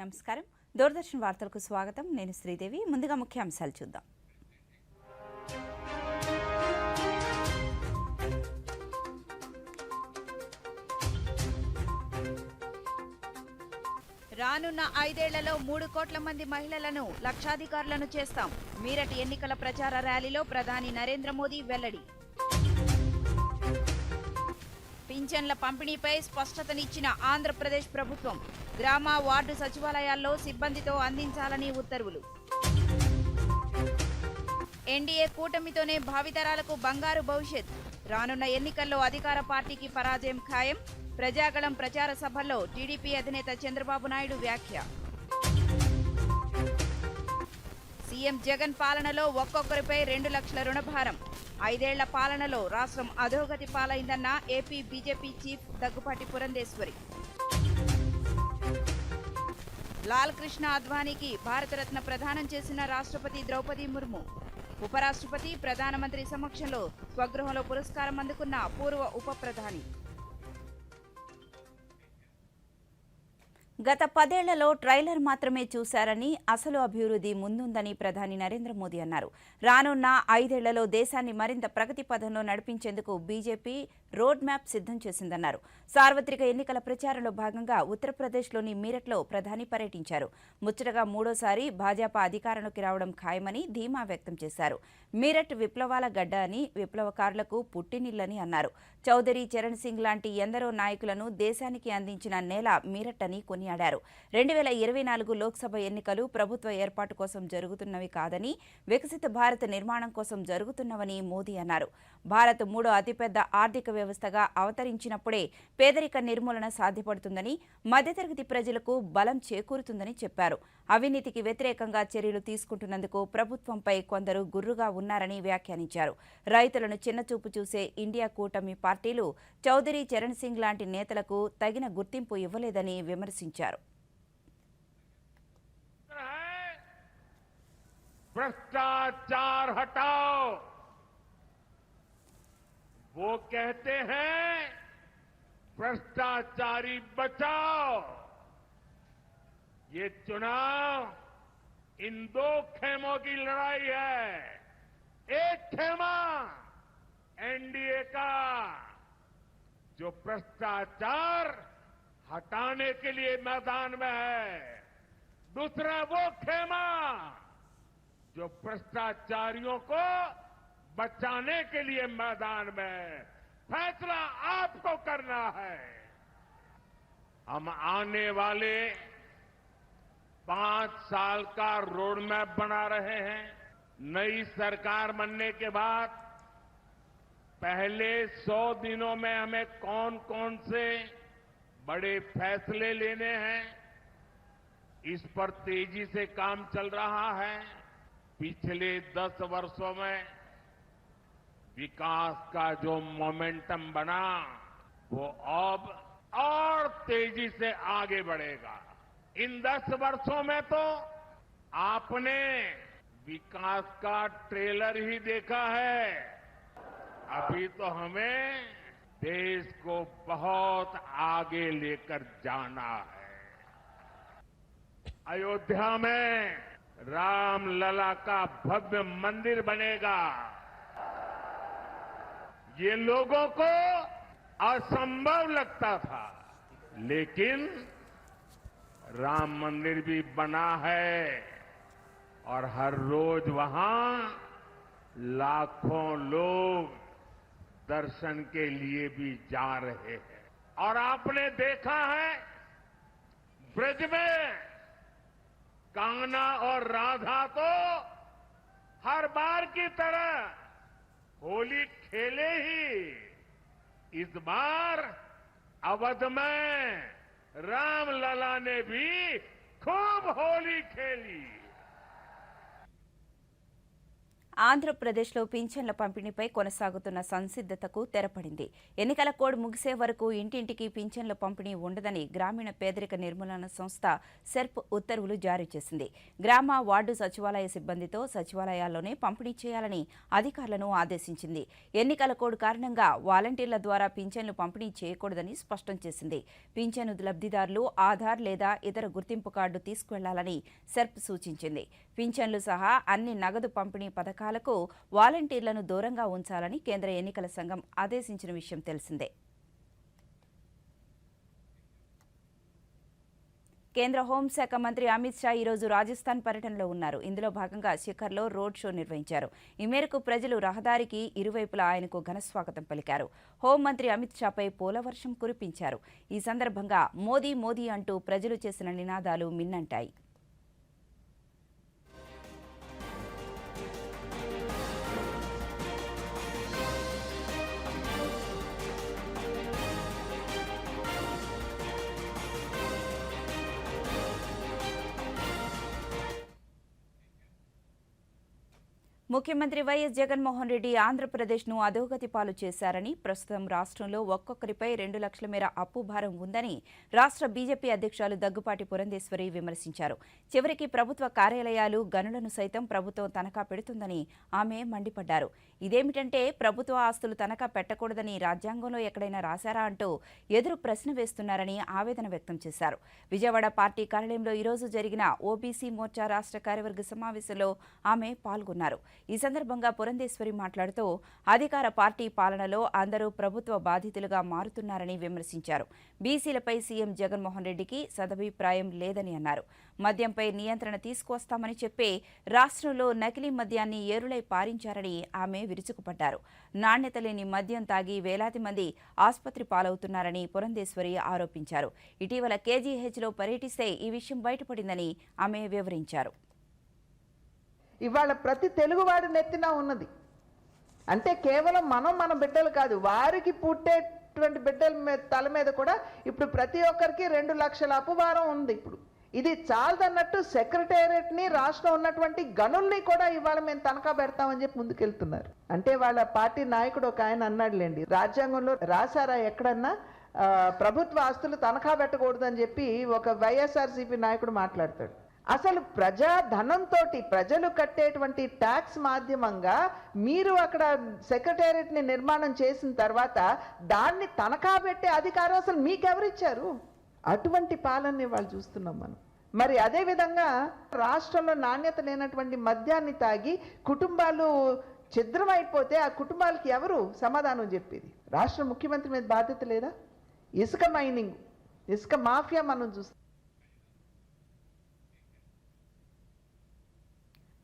నమస్కారం దూరదర్శన్ వార్తలకు స్వాగతం నేను శ్రీదేవి ముందుగా ముఖ్యాంశాలు చూద్దాం రానున్న 5 ఏళ్లలో 3 కోట్ల మంది మహిళలను లక్షాధికారులను చేస్తాం మీరట్ ఎన్నికల ప్రచార ర్యాలీలో ప్రధాని నరేంద్ర మోదీ వెల్లడి పింఛన్ల పంపిణీపై స్పష్టతనిచ్చిన ఆంధ్రప్రదేశ్ ప్రభుత్వం గ్రామ వార్డు సచివాలయాల్లో సిబ్బందితో అందించాలని ఉత్తర్వులు ఎన్డీఏ కూటమితోనే భావితరాలకు బంగారు భవిష్యత్ రానున్న ఎన్నికల్లో అధికార పార్టీకి పరాజయం ఖాయం ప్రజాగళం ప్రచార సభల్లో టీడీపీ అధినేత చంద్రబాబు నాయుడు వ్యాఖ్య సీఎం జగన్ పాలనలో ఒక్కొక్కరిపై 2 లక్షల రుణభారం 5 ఏళ్ల పాలనలో రాష్ట్రం అధోగతి పాలైందన్న AP BJP chief Daggubati Purandeswari Lal Krishna అద్వానీకి భారతరత్న ప్రదానం చేసిన రాష్ట్రపతి ద్రౌపది ముర్ము ఉపరాష్ట్రపతి ప్రధానమంత్రి సమక్షంలో స్వగృహంలో పురస్కారం అందుకున్న పూర్వ ఉప ప్రధాని గత 10 ఏళ్లలో ట్రైలర్ మాత్రమే చూశారని అసలు అభివృద్ధి ముందుందని ప్రధాని నరేంద్ర మోదీ అన్నారు రానున్న 5 ఏళ్లలో దేశాన్ని మరింత ప్రగతి పథంలో నడిపించేందుకు బీజేపీ రోడ్ మ్యాప్ సిద్ధం చేసిందన్నారు సార్వత్రిక ఎన్నికల ప్రచారంలో భాగంగా ఉత్తరప్రదేశ్లోని మీరట్లో ప్రధాని పర్యటించారు ముచ్చటగా మూడోసారి భాజపా అధికారంలోకి రావడం ఖాయమని ధీమా వ్యక్తం చేశారు మీరట్ విప్లవాల గడ్డ అని విప్లవకారులకు పుట్టినిల్లని అన్నారు చౌదరి చరణ్ సింగ్ లాంటి ఎందరో నాయకులను దేశానికి అందించిన నేల మీరట్ అని కొనియాడారు 2024 లోక్సభ ఎన్నికలు ప్రభుత్వ ఏర్పాటు కోసం జరుగుతున్నవి కాదని వికసిత భారత్ నిర్మాణం కోసం జరుగుతున్నవని మోదీ అన్నారు భారత్ 3వ అతిపెద్ద ఆర్థిక వ్యవస్థగా అవతరించినప్పుడే పేదరిక నిర్మూలన సాధ్యపడుతుందని మధ్యతరగతి ప్రజలకు బలం చేకూరుతుందని చెప్పారు అవినీతికి వ్యతిరేకంగా చర్యలు తీసుకుంటున్నందుకు ప్రభుత్వంపై కొందరు గుర్రుగా ఉన్నారని వ్యాఖ్యానించారు రైతులను చిన్నచూపు చూసే ఇండియా కూటమి పార్టీలు చౌదరి చరణ్ సింగ్ లాంటి నేతలకు తగిన గుర్తింపు ఇవ్వలేదని విమర్శించారు भ्रष्टाचार हटाओ वो कहते हैं भ्रष्टाचारी बचाओ ये चुनाव इन 2 खेमों की लड़ाई है एक खेमा एनडीए का जो भ्रष्टाचार हटाने के लिए मैदान में है दूसरा वो खेमा जो भ्रष्टाचारियों को बचाने के लिए मैदान में फैसला आपको करना है हम आने वाले 5 साल का रोड मैप बना रहे हैं नई सरकार बनने के बाद पहले 100 दिनों में हमें कौन कौन से बड़े फैसले लेने हैं इस पर तेजी से काम चल रहा है पिछले 10 वर्षों में विकास का जो मोमेंटम बना वो अब और तेजी से आगे बढ़ेगा इन 10 वर्षों में तो आपने विकास का ट्रेलर ही देखा है अभी तो हमें देश को बहुत आगे लेकर जाना है अयोध्या में राम लला का भव्य मंदिर बनेगा ये लोगों को असंभव लगता था लेकिन राम मंदिर भी बना है और हर रोज वहां लाखों लोग दर्शन के लिए भी जा रहे हैं और आपने देखा है ब्रज में कान्हा और राधा तो हर बार की तरह होली खेले ही इस बार अवध में रामलला ने भी खूब होली खेली ఆంధ్రప్రదేశ్లో పింఛన్ల పంపిణీపై కొనసాగుతున్న సంసిద్ధతకు తెరపడింది. ఎన్నికల కోడ్ ముగిసే వరకు ఇంటింటికి పింఛన్ల పంపిణీ ఉండదని గ్రామీణ పేదరిక నిర్మూలన సంస్థ సెర్ప్ ఉత్తర్వులు జారీ చేసింది. గ్రామ వార్డు సచివాలయ సిబ్బందితో సచివాలయాల్లోనే పంపిణీ చేయాలని అధికారులను ఆదేశించింది. ఎన్నికల కోడ్ కారణంగా వాలంటీర్ల ద్వారా పింఛన్లు పంపిణీ చేయకూడదని స్పష్టం చేసింది. పింఛను లబ్ధిదారులు ఆధార్ లేదా ఇతర గుర్తింపు కార్డు తీసుకువెళ్లాలని సెర్ప్ సూచించింది. పింఛన్లు సహా అన్ని నగదు పంపిణీ పథకాలకు వాలంటీర్లను దూరంగా ఉంచాలని కేంద్ర ఎన్నికల సంఘం ఆదేశించిన విషయం తెలిసిందే. కేంద్ర హోంశాఖ మంత్రి అమిత్ షా ఈరోజు రాజస్థాన్ పర్యటనలో ఉన్నారు. ఇందులో భాగంగా శిఖర్లో రోడ్ షో నిర్వహించారు. ఈ మేరకు ప్రజలు రహదారికి ఇరువైపులా ఆయనకు ఘనస్వాగతం పలికారు. హోంమంత్రి అమిత్ షాపై పూలవర్షం కురిపించారు. ఈ సందర్భంగా మోదీ మోదీ అంటూ ప్రజలు చేసిన నినాదాలు మిన్నంటాయి. ముఖ్యమంత్రి వైఎస్ జగన్మోహన్ రెడ్డి ఆంధ్రప్రదేశ్ను అధోగతి పాలు చేశారని, ప్రస్తుతం రాష్ట్రంలో ఒక్కొక్కరిపై 2 లక్షల మేర అప్పు భారం ఉందని రాష్ట్ర బీజేపీ అధ్యక్షురాలు దగ్గుపాటి పురంధేశ్వరి విమర్శించారు. చివరికి ప్రభుత్వ కార్యాలయాలు, గనులను సైతం ప్రభుత్వం తనఖా పెడుతుందని ఆమె మండిపడ్డారు. ఇదేమిటంటే ప్రభుత్వ ఆస్తులు తనఖా పెట్టకూడదని రాజ్యాంగంలో ఎక్కడైనా రాశారా అంటూ ఎదురు ప్రశ్న వేస్తున్నారని ఆవేదన వ్యక్తం చేశారు. విజయవాడ పార్టీ కార్యాలయంలో ఈరోజు జరిగిన ఓబీసీ మోర్చా రాష్ట్ర కార్యవర్గ సమావేశంలో ఆమె పాల్గొన్నారు. ఈ సందర్భంగా పురంధేశ్వరి మాట్లాడుతూ అధికార పార్టీ పాలనలో అందరూ ప్రభుత్వ బాధితులుగా మారుతున్నారని విమర్శించారు. బీసీలపై సీఎం జగన్మోహన్ రెడ్డికి సదభిప్రాయం లేదని అన్నారు. మద్యంపై నియంత్రణ తీసుకువస్తామని చెప్పి రాష్ట్రంలో నకిలీ మద్యాన్ని ఏరులై పారించారని ఆమె విరుచుకుపడ్డారు. నాణ్యత లేని మద్యం తాగి వేలాది మంది ఆసుపత్రి పాలవుతున్నారని పురంధేశ్వరి ఆరోపించారు. ఇటీవల కేజీహెచ్లో పర్యటిస్తే ఈ విషయం బయటపడిందని ఆమె వివరించారు. ఇవాళ ప్రతి తెలుగువాడి నెత్తిన ఉన్నది. అంటే కేవలం మన బిడ్డలు కాదు, వారికి పుట్టేటువంటి బిడ్డల తల మీద కూడా ఇప్పుడు ప్రతి ఒక్కరికి 2 లక్షల అప్పుభారం ఉంది. ఇప్పుడు ఇది చాలదన్నట్టు సెక్రటేరియట్ని, రాష్ట్రం ఉన్నటువంటి గనుల్ని కూడా ఇవాళ మేము తనఖా పెడతామని చెప్పి ముందుకెళ్తున్నారు. అంటే వాళ్ళ పార్టీ నాయకుడు ఒక ఆయన అన్నాడులేండి, రాజ్యాంగంలో రాశారా ఎక్కడన్నా ప్రభుత్వ ఆస్తులు తనఖా పెట్టకూడదని చెప్పి ఒక వైఎస్ఆర్సీపీ నాయకుడు మాట్లాడతాడు. అసలు ప్రజా ధనంతో ప్రజలు కట్టేటువంటి ట్యాక్స్ మాధ్యమంగా మీరు అక్కడ సెక్రటేరియట్ని నిర్మాణం చేసిన తర్వాత దాన్ని తనఖా పెట్టే అధికారం అసలు మీకెవరిచ్చారు? అటువంటి పాలనని వాళ్ళు చూస్తున్నాం మనం. మరి అదేవిధంగా రాష్ట్రంలో నాణ్యత లేనటువంటి మద్యాన్ని తాగి కుటుంబాలు ఛిద్రమైపోతే ఆ కుటుంబాలకి ఎవరు సమాధానం చెప్పేది? రాష్ట్ర ముఖ్యమంత్రి మీద బాధ్యత లేదా? ఇసుక మైనింగ్, ఇసుక మాఫియా మనం చూస్తాం.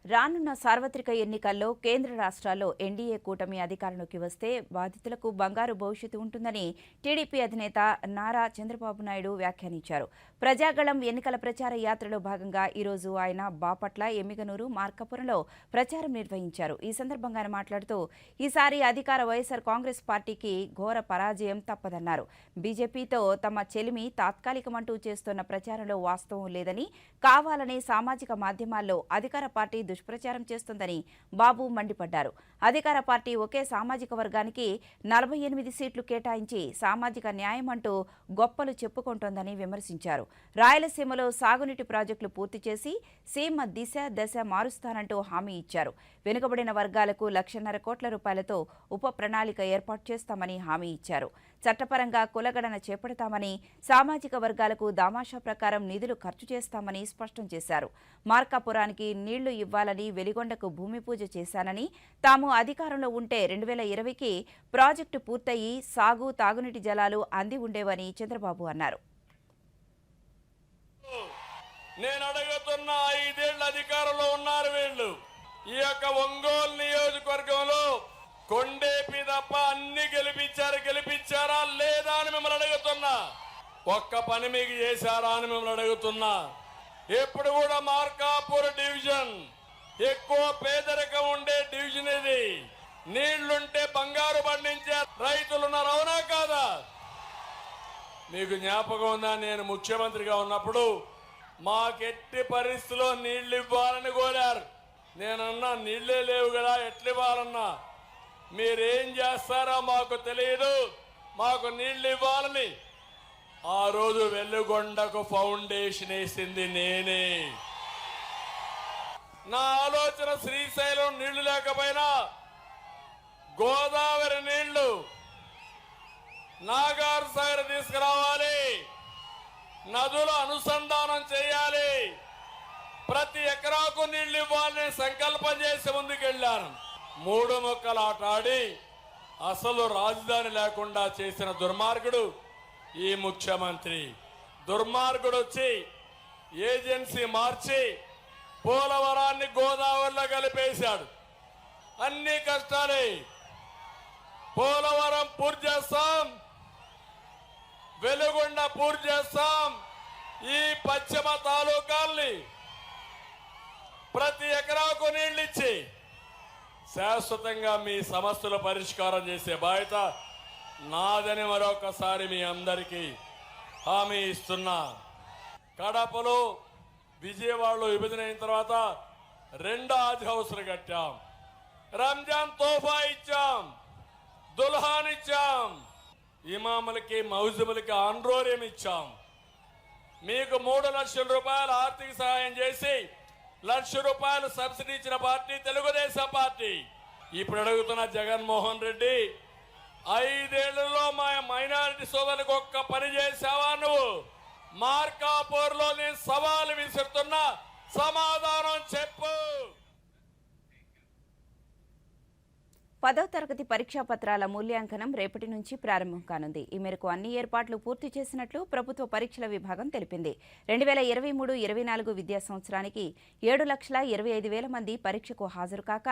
రానున్న సార్వత్రిక ఎన్నికల్లో కేంద్ర రాష్ట్రాల్లో ఎన్డీఏ కూటమి అధికారంలోకి వస్తే బాధితులకు బంగారు భవిష్యత్తు ఉంటుందని టీడీపీ అధినేత నారా చంద్రబాబు నాయుడు వ్యాఖ్యానించారు. ప్రజాగళం ఎన్నికల ప్రచార యాత్రలో భాగంగా ఈరోజు ఆయన బాపట్ల, ఎమ్మిగనూరు, మార్కాపురంలో ప్రచారం నిర్వహించారు. ఈ సందర్భంగా ఆయన మాట్లాడుతూ ఈసారి అధికార వైఎస్ఆర్ కాంగ్రెస్ పార్టీకి ఘోర పరాజయం తప్పదన్నారు. బీజేపీతో తమ చెలిమి తాత్కాలికమంటూ చేస్తున్న ప్రచారంలో వాస్తవం లేదని, కావాలనే సామాజిక మాధ్యమాల్లో అధికార పార్టీ దుష్ప్రచారం చేస్తుందని బాబు మండిపడ్డారు. అధికార పార్టీ ఒకే సామాజిక వర్గానికి 48 సీట్లు కేటాయించి సామాజిక న్యాయం అంటూ గొప్పలు చెప్పుకుంటోందని విమర్శించారు. రాయలసీమలో సాగునీటి ప్రాజెక్టులు పూర్తి చేసి సీమ దిశ దశ మారుస్తానంటూ హామీ ఇచ్చారు. వెనుకబడిన వర్గాలకు 1,50,000 కోట్ల రూపాయలతో ఉప ప్రణాళిక ఏర్పాటు చేస్తామని హామీ ఇచ్చారు. చట్టపరంగా కులగణన చేపడతామని, సామాజిక వర్గాలకు దామాషా ప్రకారం నిధులు ఖర్చు చేస్తామని స్పష్టం చేశారు. మార్కాపురానికి నీళ్లు ఇవ్వాలని, వెలిగొండకు భూమి పూజ చేశానని, తాము అధికారంలో ఉంటే 2020కి ప్రాజెక్టు పూర్తయి సాగు, తాగునీటి జలాలు అంది ఉండేవని చంద్రబాబు అన్నారు. నేను అడుగుతున్న 5 ఏళ్ల అధికారంలో ఉన్నారు వీళ్ళు. ఈ యొక్క ఒంగోలు నియోజకవర్గంలో కొండేపి తప్ప అన్ని గెలిపించారా లేదా అని మిమ్మల్ని అడుగుతున్నా. ఒక్క పని మీకు చేశారా అని మిమ్మల్ని అడుగుతున్నా. ఎప్పుడు కూడా మార్కాపూర్ డివిజన్ ఎక్కువ పేదరికం ఉండే డివిజన్ ఇది. నీళ్లుంటే బంగారు పండించే రైతులున్నారు, అవునా కాదా? మీకు జ్ఞాపకం ఉందా, నేను ముఖ్యమంత్రిగా ఉన్నప్పుడు మాకెట్టి పరిస్థితుల్లో నీళ్లు ఇవ్వాలని కోరారు. నేనన్నా నీళ్ళే లేవు కదా ఎట్లివ్వాలన్నా, మీరేం చేస్తారో మాకు తెలియదు, మాకు నీళ్ళు ఇవ్వాలని ఆ రోజు వెలుగొండకు ఫౌండేషన్ వేసింది నేనే. నా ఆలోచన శ్రీశైలం నీళ్లు లేకపోయినా గోదావరి నీళ్లు నాగార్ సాగర్ తీసుకురావాలి, నదుల అనుసంధానం చేయాలి, ప్రతి ఎకరాకు నీళ్లు ఇవ్వాలని సంకల్పం చేసి ముందుకెళ్లాను. 3 ముక్కలు ఆట ఆడి అసలు రాజధాని లేకుండా చేసిన దుర్మార్గుడు ఈ ముఖ్యమంత్రి. దుర్మార్గుడు వచ్చి ఏజెన్సీ మార్చి పోలవరాన్ని గోదావరిలో కలిపేశాడు. అన్ని కష్టాలే. పోలవరం పూర్తి చేస్తాం, వెలుగొండ పూర్తి చేస్తాం, ఈ పశ్చిమ తాలూకాల్ని ప్రతి ఎకరాకు నీళ్ళిచ్చి శాశ్వతంగా మీ సమస్యల పరిష్కారం చేసే బాధ్యత నాదని మరొకసారి మీ అందరికీ హామీ ఇస్తున్నా. కడపలో విజయవాడలో విభజన అయిన తర్వాత 2 ఆది హౌస్లు కట్టాం, రంజాన్ తోఫా ఇచ్చాం, దుల్హాన్ ఇచ్చాం, ఇమాములకి మౌజుములకి ఆండ్రోరియం ఇచ్చాం. మీకు 3 లక్షల రూపాయలు ఆర్థిక సహాయం చేసి 1 లక్ష రూపాయలు సబ్సిడీ ఇచ్చిన పార్టీ తెలుగుదేశం పార్టీ. ఇప్పుడు అడుగుతున్న జగన్మోహన్ రెడ్డి, 5 ఏళ్లలో మా మైనారిటీ సోదరులకు ఒక్క పని చేశావా నువ్వు? మార్కాపూర్లో నేను సవాలు విసురుతున్నా, సమాధానం చెప్పు. 10వ తరగతి పరీక్షా పత్రాల మూల్యాంకనం రేపటి నుంచి ప్రారంభం కానుంది. ఈ మేరకు అన్ని ఏర్పాట్లు పూర్తి చేసినట్లు ప్రభుత్వ పరీక్షల విభాగం తెలిపింది. 2023-24 విద్యా సంవత్సరానికి 7,25,000 మంది పరీక్షకు హాజరు కాక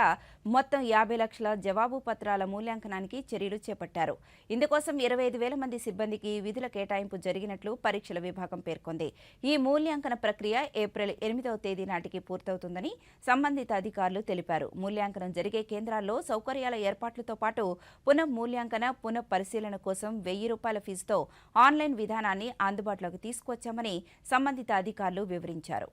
మొత్తం 50 లక్షల జవాబు పత్రాల మూల్యాంకనానికి చర్యలు చేపట్టారు. ఇందుకోసం 25,000 మంది సిబ్బందికి విధుల కేటాయింపు జరిగినట్లు పరీక్షల విభాగం పేర్కొంది. ఈ మూల్యాంకన ప్రక్రియ ఏప్రిల్ 8వ తేదీ నాటికి పూర్తవుతుందని సంబంధిత అధికారులు తెలిపారు. మూల్యాంకనం జరిగే కేంద్రాల్లో సౌకర్యాల ఏర్పాట్లతో పాటు పునఃమూల్యాంకన పునఃపరిశీలన కోసం ₹1,000 ఫీజుతో ఆన్లైన్ విధానాన్ని అందుబాటులోకి తీసుకొచ్చామని సంబంధిత అధికారులు వివరించారు.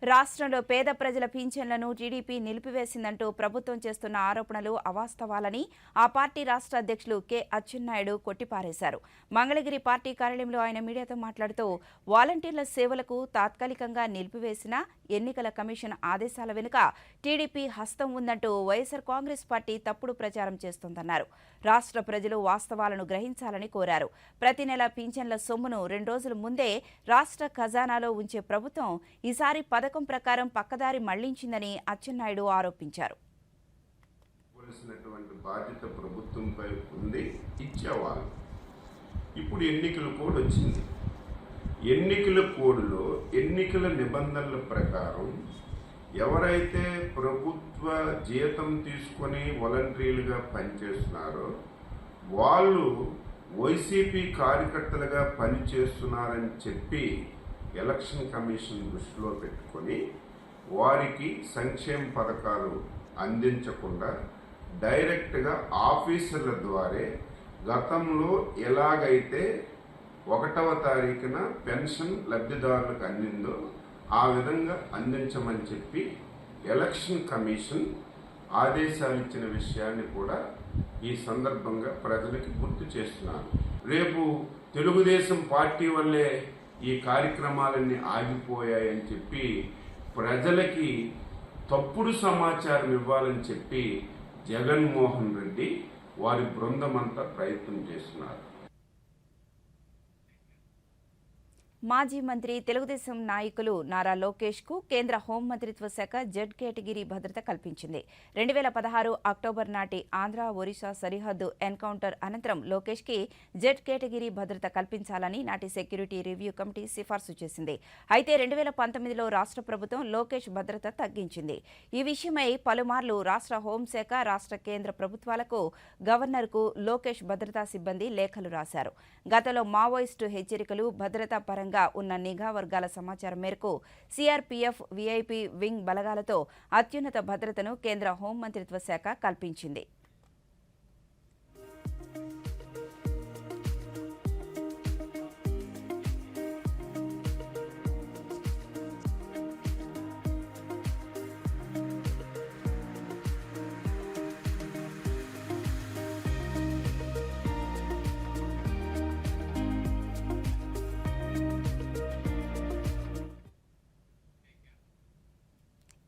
రాష్ట్రంలో పేద ప్రజల పింఛన్లను టీడీపీ నిలిపివేసిందంటూ ప్రభుత్వం చేస్తున్న ఆరోపణలు అవాస్తవాలని ఆ పార్టీ రాష్ట్ర అధ్యక్షులు కె అచ్చెన్నాయుడు కొట్టిపారేశారు. మంగళగిరి పార్టీ కార్యాలయంలో ఆయన మీడియాతో మాట్లాడుతూ వాలంటీర్ల సేవలకు తాత్కాలికంగా నిలిపివేసిన ఎన్నికల కమిషన్ ఆదేశాల వెనుక టీడీపీ హస్తం ఉందంటూ వైఎస్సార్ కాంగ్రెస్ పార్టీ తప్పుడు ప్రచారం చేస్తోందన్నారు. రాష్ట్ర ప్రజలు వాస్తవాలను గ్రహించాలని కోరారు. ప్రతి నెల పింఛన్ల సొమ్మును 2 రోజుల ముందే రాష్ట్ర ఖజానాలో ఉంచే ప్రభుత్వం ఈసారి పథకం ప్రకారం పక్కదారి మళ్లించిందని అచ్చెన్నాయుడు ఆరోపించారు. బాధ్యత ప్రభుత్వంపై ఉంది, ఇచ్చేవాళ్ళు. ఇప్పుడు ఎన్నికల కోడ్ వచ్చింది. ఎన్నికల కోడ్లో ఎన్నికల నిబంధనల ప్రకారం ఎవరైతే ప్రభుత్వ జీతం తీసుకొని వాలంటీర్లుగా పనిచేస్తున్నారో వాళ్ళు వైసీపీ కార్యకర్తలుగా పనిచేస్తున్నారని చెప్పి ఎలక్షన్ కమిషన్ దృష్టిలో పెట్టుకొని వారికి సంక్షేమ పథకాలు అందించకుండా డైరెక్ట్గా ఆఫీసర్ల ద్వారా గతంలో ఎలాగైతే 1వ తారీఖున పెన్షన్ లబ్ధిదారులకు అందిందో ఆ విధంగా అందించమని చెప్పి ఎలక్షన్ కమిషన్ ఆదేశాలు ఇచ్చిన విషయాన్ని కూడా ఈ సందర్భంగా ప్రజలకి గుర్తు చేస్తున్నాను. రేపు తెలుగుదేశం పార్టీ వల్లే ఈ కార్యక్రమాలన్నీ ఆగిపోయాయని చెప్పి ప్రజలకి తప్పుడు సమాచారం ఇవ్వాలని చెప్పి జగన్మోహన్ రెడ్డి వారి బృందమంతా ప్రయత్నం చేస్తున్నారు. మాజీ మంత్రి తెలుగుదేశం నాయకులు నారా లోకేష్ కు కేంద్ర హోంమంత్రిత్వ శాఖ జెడ్ కేటగిరీ భద్రత కల్పించింది. 2016 అక్టోబర్ నాటి ఆంధ్ర ఒరిస్సా సరిహద్దు ఎన్కౌంటర్ అనంతరం లోకేష్ కి జెడ్ కేటగిరీ భద్రత కల్పించాలని నాటి సెక్యూరిటీ రివ్యూ కమిటీ సిఫార్సు చేసింది. అయితే 2019లో రాష్ట్ర ప్రభుత్వం లోకేష్ భద్రత తగ్గించింది. ఈ విషయమై పలుమార్లు రాష్ట్ర హోంశాఖ, రాష్ట్ర కేంద్ర ప్రభుత్వాలకు గవర్నర్కు లోకేష్ భద్రతా సిబ్బంది లేఖలు రాశారు. గతంలో మావోయిస్టు హెచ్చరికలు, భద్రతా పరంగా ఉన్న నిఘా వర్గాల సమాచారం మేరకు సిఆర్పీఎఫ్, వీఐపీ వింగ్ బలగాలతో అత్యున్నత భద్రతను కేంద్ర హోంమంత్రిత్వ శాఖ కల్పించింది.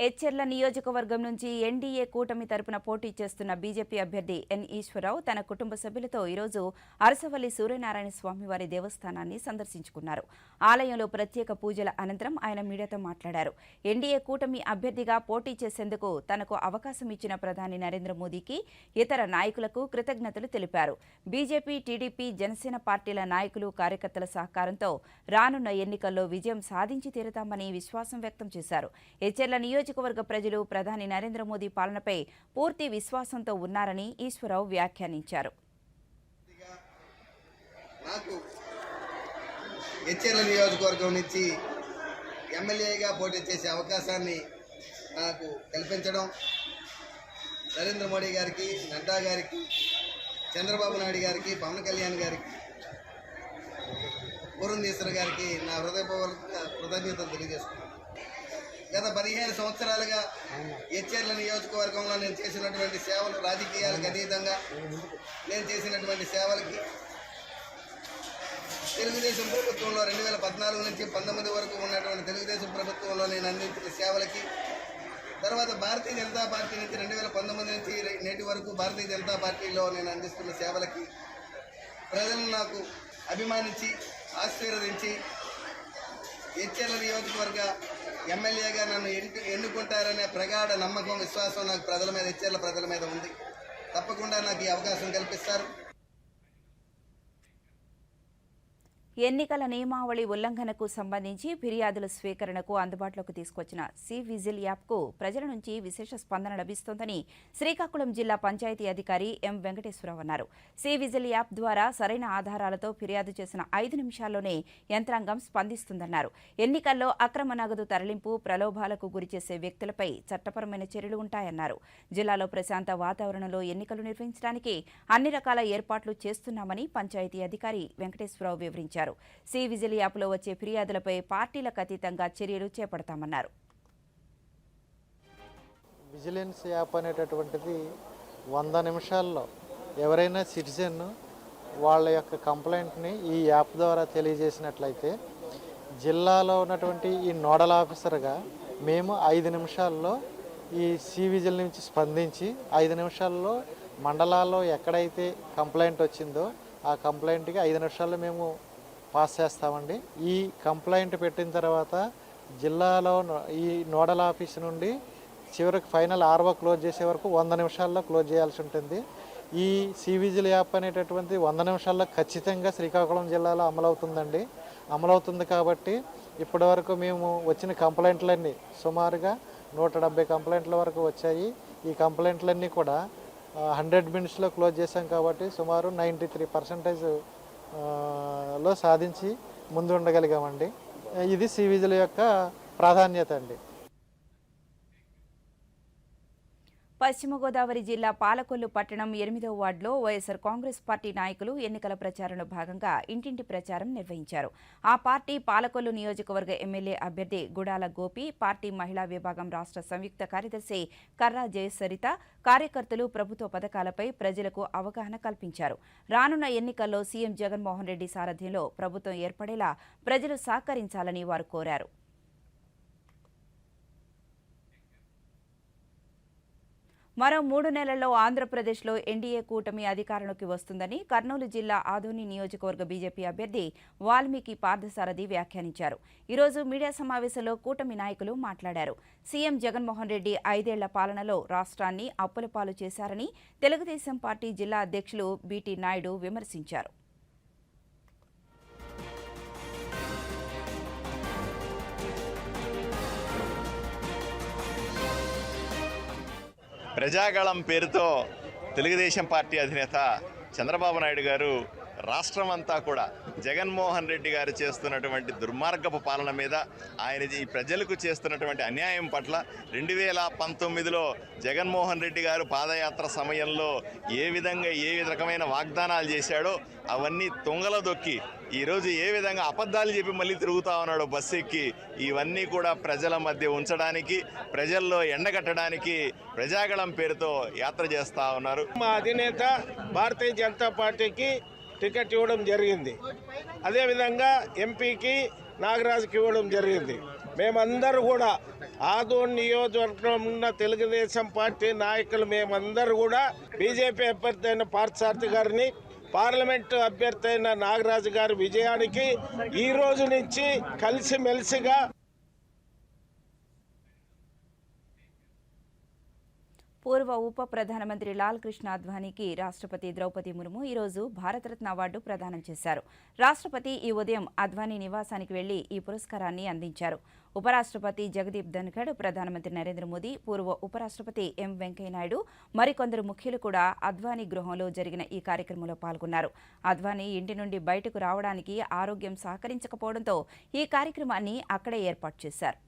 ఎచ్చెర్ల నియోజకవర్గం నుంచి ఎన్డీఏ కూటమి తరపున పోటీ చేస్తున్న బీజేపీ అభ్యర్థి ఎన్ ఈశ్వరరావు తన కుటుంబ సభ్యులతో ఈరోజు అరసవల్లి సూర్యనారాయణ స్వామివారి దేవస్థానాన్ని సందర్శించుకున్నారు. ఆలయంలో ప్రత్యేక పూజల అనంతరం ఆయన మీడియాతో మాట్లాడారు. ఎన్డీఏ కూటమి అభ్యర్థిగా పోటీ చేసేందుకు తనకు అవకాశం ఇచ్చిన ప్రధాని నరేంద్ర మోదీకి, ఇతర నాయకులకు కృతజ్ఞతలు తెలిపారు. బీజేపీ, టీడీపీ, జనసేన పార్టీల నాయకులు, కార్యకర్తల సహకారంతో రానున్న ఎన్నికల్లో విజయం సాధించి తీరుతామని విశ్వాసం వ్యక్తం చేశారు. ఎచ్చెర్ల నియోజకవర్గ ప్రజలు ప్రధాని నరేంద్ర మోదీ పాలనపై పూర్తి విశ్వాసంతో ఉన్నారని ఈశ్వరరావు వ్యాఖ్యానించారు. నాకు ఎచ్చెర్ల నియోజకవర్గం నుంచి ఎమ్మెల్యేగా పోటీ చేసే అవకాశాన్ని నాకు కల్పించడం, నరేంద్ర మోడీ గారికి, నడ్డా గారికి, చంద్రబాబు నాయుడు గారికి, పవన్ కళ్యాణ్ గారికి, పురంధేశ్వర గారికి నా హృదయపూర్వక కృతజ్ఞతలు తెలియజేస్తున్నాను. గత 15 సంవత్సరాలుగా ఎచ్చెర్ల నియోజకవర్గంలో నేను చేసినటువంటి సేవలు, రాజకీయాలకు అతీతంగా నేను చేసినటువంటి సేవలకి, తెలుగుదేశం ప్రభుత్వంలో 2014 నుంచి 19 వరకు ఉన్నటువంటి తెలుగుదేశం ప్రభుత్వంలో నేను అందించిన సేవలకి, తర్వాత భారతీయ జనతా పార్టీ నుంచి 2019 నుంచి నేటి వరకు భారతీయ జనతా పార్టీలో నేను అందిస్తున్న సేవలకి ప్రజలు నాకు అభిమానించి, ఆశీర్వదించి ఎచ్చెర్ల నియోజకవర్గ ఎమ్మెల్యేగా నన్ను ఎన్నుకుంటారనే ప్రగాఢ నమ్మకం, విశ్వాసం నాకు ప్రజల మీద, ఎచ్చెర్ల ప్రజల మీద ఉంది. తప్పకుండా నాకు ఈ అవకాశం కల్పిస్తారు. ఎన్నికల నియమావళి ఉల్లంఘనకు సంబంధించి ఫిర్యాదుల స్వీకరణకు అందుబాటులోకి తీసుకొచ్చిన సి విజిల్ యాప్కు ప్రజల నుంచి విశేష స్పందన లభిస్తోందని శ్రీకాకుళం జిల్లా పంచాయతీ అధికారి ఎం వెంకటేశ్వరరావు అన్నారు. సి విజిల్ యాప్ ద్వారా సరైన ఆధారాలతో ఫిర్యాదు చేసిన 5 నిమిషాల్లోనే యంత్రాంగం స్పందిస్తుందన్నారు. ఎన్నికల్లో అక్రమ నగదు తరలింపు, ప్రలోభాలకు గురిచేసే వ్యక్తులపై చట్టపరమైన చర్యలు ఉంటాయన్నారు. జిల్లాలో ప్రశాంత వాతావరణంలో ఎన్నికలు నిర్వహించడానికి అన్ని రకాల ఏర్పాట్లు చేస్తున్నామని పంచాయతీ అధికారి వెంకటేశ్వరరావు వివరించారు. సి విజిల్ యాప్లో వచ్చే ఫిర్యాదులపై పార్టీలకు అతీతంగా చర్యలు చేపడతామన్నారు. విజిలెన్స్ యాప్ అనేటటువంటిది 100 నిమిషాల్లో ఎవరైనా సిటిజన్ వాళ్ళ యొక్క కంప్లైంట్ని ఈ యాప్ ద్వారా తెలియజేసినట్లయితే జిల్లాలో ఉన్నటువంటి ఈ నోడల్ ఆఫీసర్గా మేము 5 నిమిషాల్లో ఈ సి విజిల్ నుంచి స్పందించి 5 నిమిషాల్లో మండలాల్లో ఎక్కడైతే కంప్లైంట్ వచ్చిందో ఆ కంప్లైంట్కి 5 నిమిషాల్లో మేము పాస్ చేస్తామండి. ఈ కంప్లైంట్ పెట్టిన తర్వాత జిల్లాలో ఈ నోడల్ ఆఫీస్ నుండి చివరికి ఫైనల్ ఆర్ఓ క్లోజ్ చేసే వరకు 100 నిమిషాల్లో క్లోజ్ చేయాల్సి ఉంటుంది. ఈ సి విజిల్ యాప్ అనేటటువంటి 100 నిమిషాల్లో ఖచ్చితంగా శ్రీకాకుళం జిల్లాలో అమలవుతుందండి. అమలవుతుంది కాబట్టి ఇప్పటి వరకు మేము వచ్చిన కంప్లైంట్లన్నీ సుమారుగా 170 కంప్లైంట్ల వరకు వచ్చాయి. ఈ కంప్లైంట్లన్నీ కూడా 100 మినిట్స్లో క్లోజ్ చేశాం కాబట్టి సుమారు 93% లో సాధించి ముందు ఉండగలిగామండి. ఇది సి విజిల్ యొక్క ప్రాధాన్యత అండి. పశ్చిమ గోదావరి జిల్లా పాలకొల్లు పట్టణం 8వ వార్డులో వైఎస్సార్ కాంగ్రెస్ పార్టీ నాయకులు ఎన్నికల ప్రచారంలో భాగంగా ఇంటింటి ప్రచారం నిర్వహించారు. ఆ పార్టీ పాలకొల్లు నియోజకవర్గ ఎమ్మెల్యే అభ్యర్థి గుడాల గోపి, పార్టీ మహిళా విభాగం రాష్ట్ర సంయుక్త కార్యదర్శి కర్రా జయసరిత, కార్యకర్తలు ప్రభుత్వ పథకాలపై ప్రజలకు అవగాహన కల్పించారు. రానున్న ఎన్నికల్లో సీఎం జగన్మోహన్ రెడ్డి సారథ్యంలో ప్రభుత్వం ఏర్పడేలా ప్రజలు సహకరించాలని వారు కోరారు. మరో 3 నెలల్లో ఆంధ్రప్రదేశ్లో ఎన్డీఏ కూటమి అధికారంలోకి వస్తుందని కర్నూలు జిల్లా ఆదోని నియోజకవర్గ బీజేపీ అభ్యర్థి వాల్మీకి పార్థసారథి వ్యాఖ్యానించారు. ఈరోజు మీడియా సమావేశంలో కూటమి నాయకులు మాట్లాడారు. సీఎం జగన్మోహన్ రెడ్డి 5 ఏళ్ల పాలనలో రాష్ట్రాన్ని అప్పులపాలు చేశారని తెలుగుదేశం పార్టీ జిల్లా అధ్యక్షులు బీటీ నాయుడు విమర్శించారు. ప్రజాగళం పేరుతో తెలుగుదేశం పార్టీ అధినేత చంద్రబాబు నాయుడు గారు రాష్ట్రం అంతా కూడా జగన్మోహన్ రెడ్డి గారు చేస్తున్నటువంటి దుర్మార్గపు పాలన మీద, ఆయన ఈ ప్రజలకు చేస్తున్నటువంటి అన్యాయం పట్ల 2019లో జగన్మోహన్ రెడ్డి గారు పాదయాత్ర సమయంలో ఏ రకమైన వాగ్దానాలు చేశాడో అవన్నీ తుంగలో దొక్కి ఈరోజు ఏ విధంగా అబద్ధాలు చెప్పి మళ్ళీ తిరుగుతా ఉన్నాడో బస్సు ఎక్కి, ఇవన్నీ కూడా ప్రజల మధ్య ఉంచడానికి, ప్రజల్లో ఎండగట్టడానికి ప్రజాగళం పేరుతో యాత్ర చేస్తూ ఉన్నారు. మా అధినేత భారతీయ జనతా పార్టీకి టికెట్ ఇవ్వడం జరిగింది. అదేవిధంగా ఎంపీకి నాగరాజుకి ఇవ్వడం జరిగింది. మేమందరూ కూడా ఆదోన్ నియోజకవర్గంలో ఉన్న తెలుగుదేశం పార్టీ నాయకులు మేమందరూ కూడా బీజేపీ అభ్యర్థి అయిన పార్థసారథి గారిని, పార్లమెంటు అభ్యర్థి అయిన నాగరాజు గారి విజయానికి ఈ రోజు నుంచి కలిసిమెలిసిగా పూర్వ ఉప ప్రధానమంత్రి లాల్ కృష్ణ అద్వానీకి రాష్ట్రపతి ద్రౌపది ముర్ము ఈరోజు భారతరత్న అవార్డు ప్రదానం చేశారు. రాష్ట్రపతి ఈ ఉదయం అద్వానీ నివాసానికి వెళ్లి ఈ పురస్కారాన్ని అందించారు. ఉపరాష్ట్రపతి జగదీప్ ధన్ఖడ్, ప్రధానమంత్రి నరేంద్ర మోదీ, పూర్వ ఉపరాష్ట్రపతి ఎం వెంకయ్యనాయుడు, మరికొందరు ముఖ్యులు కూడా అద్వానీ గృహంలో జరిగిన ఈ కార్యక్రమంలో పాల్గొన్నారు. అద్వానీ ఇంటి నుండి బయటకు రావడానికి ఆరోగ్యం సహకరించకపోవడంతో ఈ కార్యక్రమాన్ని అక్కడే ఏర్పాటు చేశారు.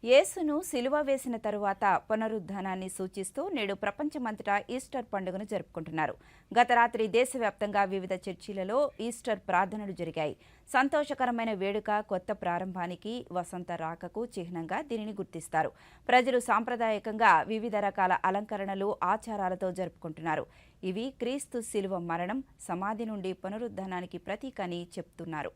యేసును సిలువ వేసిన తరువాత పునరుద్ధానాన్ని సూచిస్తూ నేడు ప్రపంచమంతటా ఈస్టర్ పండుగను జరుపుకుంటున్నారు. గత రాత్రి దేశవ్యాప్తంగా వివిధ చర్చిలలో ఈస్టర్ ప్రార్థనలు జరిగాయి. సంతోషకరమైన వేడుక, కొత్త ప్రారంభానికి, వసంత రాకకు చిహ్నంగా దీనిని గుర్తిస్తారు. ప్రజలు సాంప్రదాయకంగా వివిధ రకాల అలంకరణలు, ఆచారాలతో జరుపుకుంటున్నారు. ఇవి క్రీస్తు సిలువ మరణం, సమాధి నుండి పునరుద్ధానానికి ప్రతీక అని చెప్తున్నారు.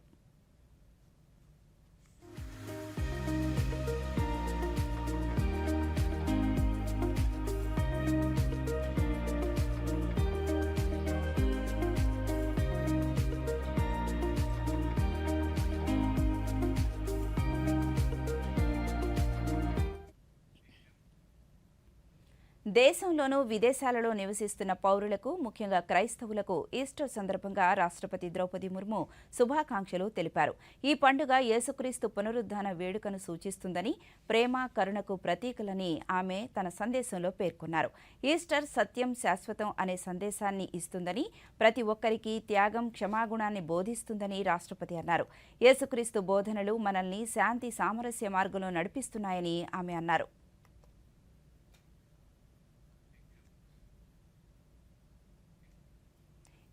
దేశంలోనూ విదేశాలలో నివసిస్తున్న పౌరులకు, ముఖ్యంగా క్రైస్తవులకు ఈస్టర్ సందర్భంగా రాష్ట్రపతి ద్రౌపది ముర్ము శుభాకాంక్షలు తెలిపారు. ఈ పండుగ యేసుక్రీస్తు పునరుద్ధాన వేడుకను సూచిస్తుందని, ప్రేమ, కరుణకు ప్రతీకలని ఆమె తన సందేశంలో పేర్కొన్నారు. ఈస్టర్ సత్యం శాశ్వతం అనే సందేశాన్ని ఇస్తుందని, ప్రతి ఒక్కరికి త్యాగం, క్షమాగుణాన్ని బోధిస్తుందని రాష్ట్రపతి అన్నారు. యేసుక్రీస్తు బోధనలు మనల్ని శాంతి, సామరస్య మార్గంలో నడిపిస్తున్నాయని ఆమె అన్నారు.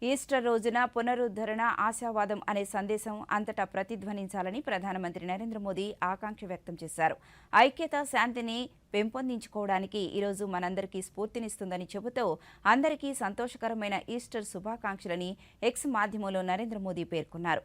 ఈస్టర్ రోజున పునరుద్ధరణ, ఆశావాదం అనే సందేశం అంతటా ప్రతిధ్వనించాలని ప్రధానమంత్రి నరేంద్ర మోదీ ఆకాంక్ష వ్యక్తం చేశారు. ఐక్యత, శాంతిని పెంపొందించుకోవడానికి ఈరోజు మనందరికీ స్ఫూర్తినిస్తుందని చెబుతూ అందరికీ సంతోషకరమైన ఈస్టర్ శుభాకాంక్షలని ఎక్స్ మాధ్యమంలో నరేంద్ర మోదీ పేర్కొన్నారు.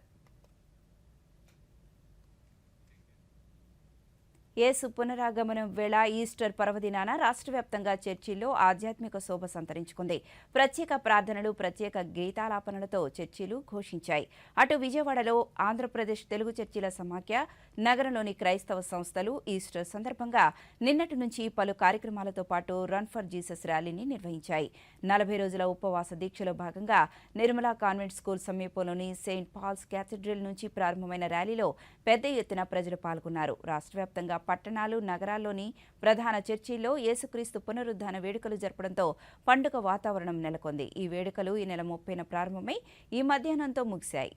యేసు పునరాగమనం వేళ ఈస్టర్ పర్వదినాన రాష్ట్ర వ్యాప్తంగా చర్చిల్లో ఆధ్యాత్మిక శోభ సంతరించుకుంది. ప్రత్యేక ప్రార్థనలు, ప్రత్యేక గీతాలాపనలతో చర్చిలు ఘోషించాయి. అటు విజయవాడలో ఆంధ్రప్రదేశ్ తెలుగు చర్చిల సమాఖ్య, నగరంలోని క్రైస్తవ సంస్థలు ఈస్టర్ సందర్భంగా నిన్నటి నుంచి పలు కార్యక్రమాలతో పాటు రన్ ఫర్ జీసస్ ర్యాలీని నిర్వహించాయి. 40 రోజుల ఉపవాస దీక్షలో భాగంగా నిర్మలా కాన్వెంట్ స్కూల్ సమీపంలోని సెయింట్ పాల్స్ క్యాథడ్రిల్ నుంచి ప్రారంభమైన ర్యాలీలో పెద్ద ఎత్తున ప్రజలు పాల్గొన్నారు. రాష్ట్ర వ్యాప్తంగా పట్టణాలు, నగరాల్లోని ప్రధాన చర్చిల్లో యేసుక్రీస్తు పునరుద్ధాన వేడుకలు జరపడంతో పండుగ వాతావరణం నెలకొంది. ఈ వేడుకలు ఈ నెల 30న ప్రారంభమై ఈ మధ్యాహ్నంతో ముగిశాయి.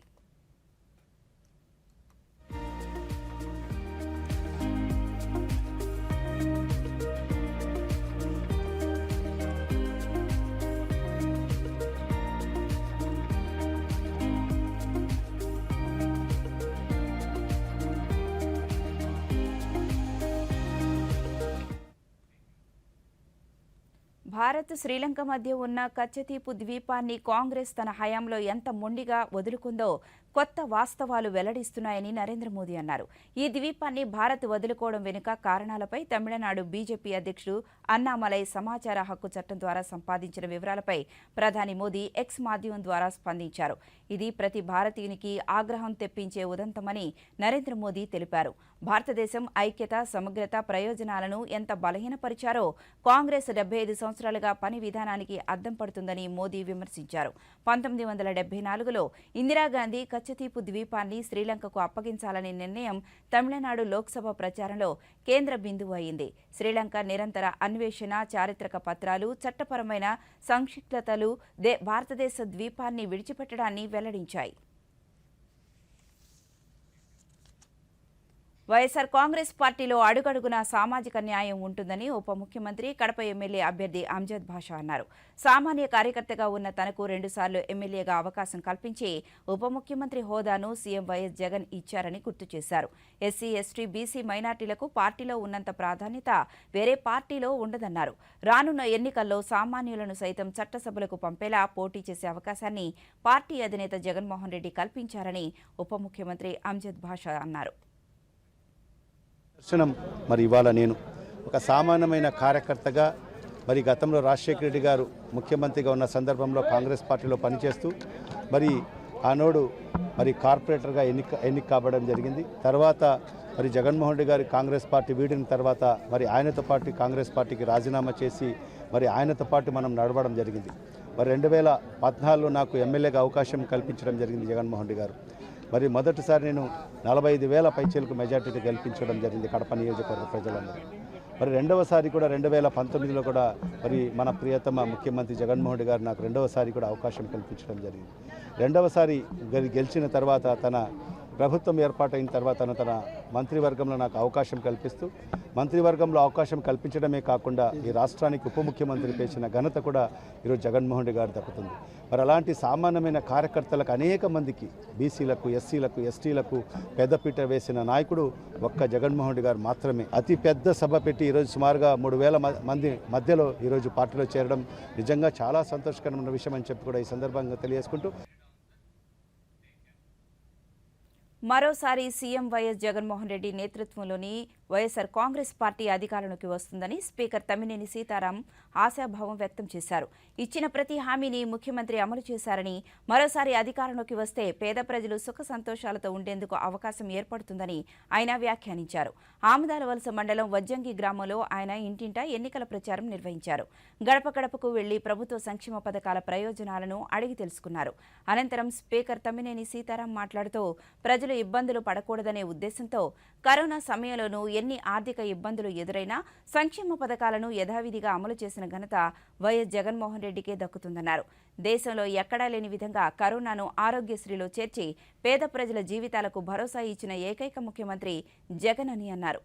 భారత్, శ్రీలంక మధ్య ఉన్న కచ్చతీపు ద్వీపాన్ని కాంగ్రెస్ తన హయాంలో ఎంత మొండిగా వదులుకుందో కొత్త వాస్తవాలు వెల్లడిస్తున్నాయని నరేంద్ర మోదీ అన్నారు. ఈ ద్వీపాన్ని భారత్ వదులుకోవడం వెనుక కారణాలపై తమిళనాడు బీజేపీ అధ్యక్షుడు అన్నామలై సమాచార హక్కు చట్టం ద్వారా సంపాదించిన వివరాలపై ప్రధాని మోదీ ఎక్స్ మాధ్యమం ద్వారా స్పందించారు. ఇది ప్రతి భారతీయునికి ఆగ్రహం తెప్పించే ఉదంతమని నరేంద్ర మోదీ తెలిపారు. భారతదేశం ఐక్యత, సమగ్రత, ప్రయోజనాలను ఎంత బలహీనపరిచారో కాంగ్రెస్ 75 సంవత్సరాలుగా పని విధానానికి అద్దం పడుతుందని మోదీ విమర్శించారు. 1974లో ఇందిరాగాంధీ కచ్చతీపు ద్వీపాన్ని శ్రీలంకకు అప్పగించాలనే నిర్ణయం తమిళనాడు లోక్సభ ప్రచారంలో కేంద్ర బిందువు అయింది. శ్రీలంక నిరంతర అన్వేషణ, చారిత్రక పత్రాలు, చట్టపరమైన సంక్షిప్తతలు భారతదేశ ద్వీపాన్ని విడిచిపెట్టడాన్ని వెల్లడించాయి. వైఎస్ఆర్ కాంగ్రెస్ పార్టీలో అడుగడుగునా సామాజిక న్యాయం ఉంటుందని ఉప ముఖ్యమంత్రి కడప ఎమ్మెల్యే అభ్యర్థి అంజద్ భాషా అన్నారు. సామాన్య కార్యకర్తగా ఉన్న తనకు 2 సార్లు ఎమ్మెల్యేగా అవకాశం కల్పించి ఉప ముఖ్యమంత్రి హోదాను సీఎం వైఎస్ జగన్ ఇచ్చారని గుర్తు చేశారు. ఎస్సీ, ఎస్టీ, బీసీ మైనార్టీలకు పార్టీలో ఉన్నంత ప్రాధాన్యత వేరే పార్టీలో ఉండదన్నారు. రానున్న ఎన్నికల్లో సామాన్యులను సైతం చట్టసభలకు పంపేలా పోటీ చేసే అవకాశాన్ని పార్టీ అధినేత జగన్మోహన్ రెడ్డి కల్పించారని ఉప ముఖ్యమంత్రి అంజద్ భాషా అన్నారు. దర్శనం మరి ఇవాళ నేను ఒక సామాన్యమైన కార్యకర్తగా మరి గతంలో రాజశేఖర రెడ్డి గారు ముఖ్యమంత్రిగా ఉన్న సందర్భంలో కాంగ్రెస్ పార్టీలో పనిచేస్తూ మరి ఆనాడు మరి కార్పొరేటర్గా ఎన్నిక కావడం జరిగింది. తర్వాత మరి జగన్మోహన్ రెడ్డి గారు కాంగ్రెస్ పార్టీ వీడిన తర్వాత మరి ఆయనతో పాటు కాంగ్రెస్ పార్టీకి రాజీనామా చేసి మరి ఆయనతో పాటు మనం నడవడం జరిగింది. మరి 2014లో నాకు ఎమ్మెల్యేగా అవకాశం కల్పించడం జరిగింది జగన్మోహన్ రెడ్డి గారు. మరి మొదటిసారి నేను 45,000 పైచీలకు మెజార్టీని గెలిపించడం జరిగింది కడప నియోజకవర్గ ప్రజలందరూ. మరి రెండవసారి కూడా 2019లో కూడా మరి మన ప్రియతమ ముఖ్యమంత్రి జగన్మోహన్ రెడ్డి గారు నాకు రెండవసారి కూడా అవకాశం కల్పించడం జరిగింది. రెండవసారి గెలిచిన తర్వాత తన ప్రభుత్వం ఏర్పాటైన తర్వాత తన మంత్రివర్గంలో నాకు అవకాశం కల్పిస్తూ మంత్రివర్గంలో అవకాశం కల్పించడమే కాకుండా ఈ రాష్ట్రానికి ఉప ముఖ్యమంత్రి పేర్చిన ఘనత కూడా ఈరోజు జగన్మోహన్ రెడ్డి గారు దక్కుతుంది. మరి అలాంటి సామాన్యమైన కార్యకర్తలకు అనేక మందికి బీసీలకు, ఎస్సీలకు, ఎస్టీలకు పెద్దపీట వేసిన నాయకుడు ఒక్క జగన్మోహన్ రెడ్డి గారు మాత్రమే. అతి పెద్ద సభ పెట్టి ఈరోజు సుమారుగా 3,000 మంది మధ్యలో ఈరోజు పార్టీలో చేరడం నిజంగా చాలా సంతోషకరమైన విషయం అని చెప్పి కూడా ఈ సందర్భంగా తెలియజేసుకుంటూ మరోసారి సీఎం వైఎస్ జగన్మోహన్ రెడ్డి నేతృత్వంలోని వైఎస్ఆర్ కాంగ్రెస్ పార్టీ అధికారంలోకి వస్తుందని స్పీకర్ తమ్మినేని సీతారాం ఆశాభావం వ్యక్తం చేశారు. ఇచ్చిన ప్రతి హామీని ముఖ్యమంత్రి అమలు చేశారని, మరోసారి అధికారంలోకి వస్తే పేద ప్రజలు సుఖ సంతోషాలతో ఉండేందుకు అవకాశం ఏర్పడుతుందని ఆయన వ్యాఖ్యానించారు. ఆమదాలవలస మండలం వజ్జంగి గ్రామంలో ఆయన ఇంటింటా ఎన్నికల ప్రచారం నిర్వహించారు. గడప గడపకు వెళ్లి ప్రభుత్వ సంక్షేమ పథకాల ప్రయోజనాలను అడిగి తెలుసుకున్నారు. అనంతరం స్పీకర్ తమ్మినేని సీతారాం మాట్లాడుతూ ప్రజలు ఇబ్బందులు పడకూడదనే ఉద్దేశంతో కరోనా సమయంలోనూ ఎన్ని ఆర్థిక ఇబ్బందులు ఎదురైనా సంక్షేమ పథకాలను యథావిధిగా అమలు చేసిన ఘనత వైఎస్ జగన్మోహన్ రెడ్డికే దక్కుతుందన్నారు. దేశంలో ఎక్కడా లేని విధంగా కరోనాను ఆరోగ్యశ్రీలో చేర్చి పేద ప్రజల జీవితాలకు భరోసా ఇచ్చిన ఏకైక ముఖ్యమంత్రి జగన్ అని అన్నారు.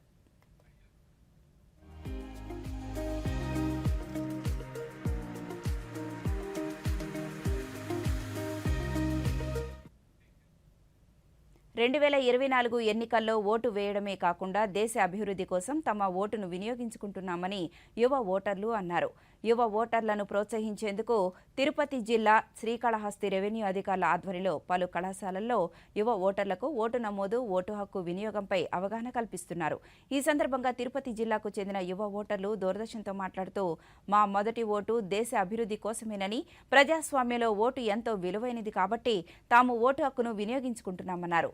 (2024) ఎన్నికల్లో ఓటు వేయడమే కాకుండా దేశ అభివృద్ధి కోసం తమ ఓటును వినియోగించుకుంటున్నామని యువ ఓటర్లు అన్నారు. యువ ఓటర్లను ప్రోత్సహించేందుకు తిరుపతి జిల్లా శ్రీకాళహస్తి రెవెన్యూ అధికారుల ఆధ్వర్యంలో పలు కళాశాలల్లో యువ ఓటర్లకు ఓటు నమోదు, ఓటు హక్కు వినియోగంపై అవగాహన కల్పిస్తున్నారు. ఈ సందర్భంగా తిరుపతి జిల్లాకు చెందిన యువ ఓటర్లు దూరదర్శన్తో మాట్లాడుతూ మా మొదటి ఓటు దేశ అభివృద్ధి కోసమేనని, ప్రజాస్వామ్యంలో ఓటు ఎంతో విలువైనది కాబట్టి తాము ఓటు హక్కును వినియోగించుకుంటున్నామన్నారు.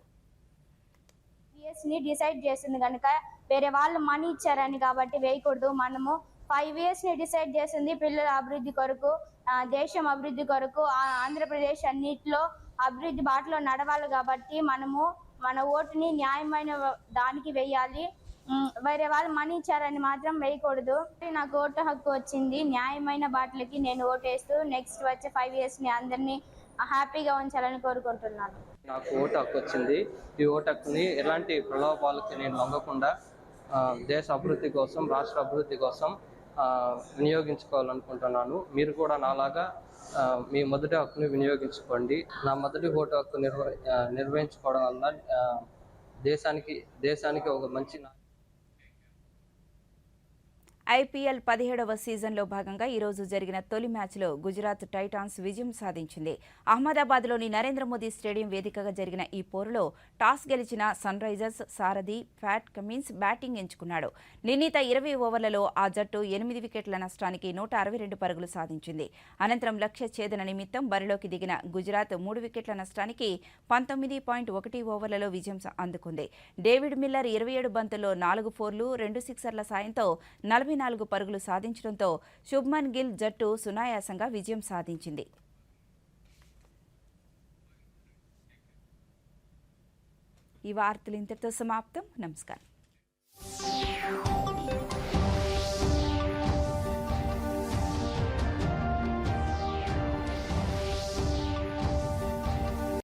ని డిసైడ్ చేసింది కనుక వేరే వాళ్ళు మనీ ఇచ్చారని కాబట్టి వేయకూడదు. మనము 5 years ని డిసైడ్ చేసింది పిల్లల అభివృద్ధి కొరకు, దేశం అభివృద్ధి కొరకు, ఆంధ్రప్రదేశ్ అన్నిటిలో అభివృద్ధి బాటలో నడవాలి కాబట్టి మనము మన ఓటుని న్యాయమైన దానికి వేయాలి. వేరే వాళ్ళు మనీ ఇచ్చారని మాత్రం వేయకూడదు. నాకు ఓటు హక్కు వచ్చింది, న్యాయమైన బాటలకి నేను ఓటేస్తూ నెక్స్ట్ వచ్చే 5 years ని అందరినీ హ్యాపీగా ఉంచాలని కోరుకుంటున్నాను. నాకు ఓటు హక్కు వచ్చింది. ఈ ఓటు హక్కుని ఎలాంటి ప్రలోభాలకి నేను లొంగకుండా దేశ అభివృద్ధి కోసం, రాష్ట్ర అభివృద్ధి కోసం వినియోగించుకోవాలనుకుంటున్నాను. మీరు కూడా నాలాగా మీ మొదటి హక్కుని వినియోగించుకోండి. నా మొదటి ఓటు హక్కు నిర్వహించుకోవడం వల్ల దేశానికి ఒక మంచి ఐపీఎల్ 17వ సీజన్లో భాగంగా ఈరోజు జరిగిన తొలి మ్యాచ్లో గుజరాత్ టైటాన్స్ విజయం సాధించింది. అహ్మదాబాద్లోని నరేంద్ర మోదీ స్టేడియం వేదికగా జరిగిన ఈ పోరులో టాస్ గెలిచిన సన్ రైజర్స్ సారథి ప్యాట్ కమిన్స్ బ్యాటింగ్ ఎంచుకున్నాడు. నిర్ణీత 20 ఓవర్లలో ఆ జట్టు 8 వికెట్ల నష్టానికి 162 పరుగులు సాధించింది. అనంతరం లక్ష్య ఛేదన నిమిత్తం బరిలోకి దిగిన గుజరాత్ 3 వికెట్ల నష్టానికి 19.1 ఓవర్లలో విజయం అందుకుంది. డేవిడ్ మిల్లర్ 27 బంతుల్లో 4 ఫోర్లు, 2 సిక్సర్ల సాయంతో 44 పరుగులు సాధించడంతో శుభ్మన్ గిల్ జట్టు సునాయాసంగా విజయం సాధించింది. ఈ వార్తలు ఇంతటితో సమాప్తం. నమస్కారం.